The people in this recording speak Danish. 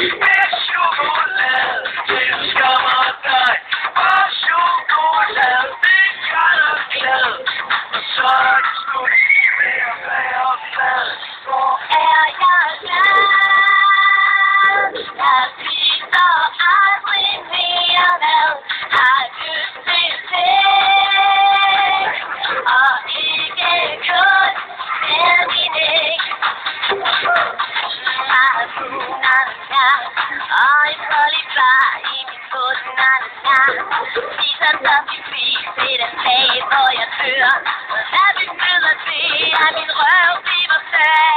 Med chokolade til skammer dig. Og chokolade, det gør dig glad. Og så er det slut med at være flad. Hvor er jeg glad? Jeg spiser aldrig mere mad. Har lyst til sex. Og ikke kun med min æg. Og en lollipop i min fod. Spiser som de spis til den dag, hvor jeg dør. Hvad betyder det, at min røv bliver sag?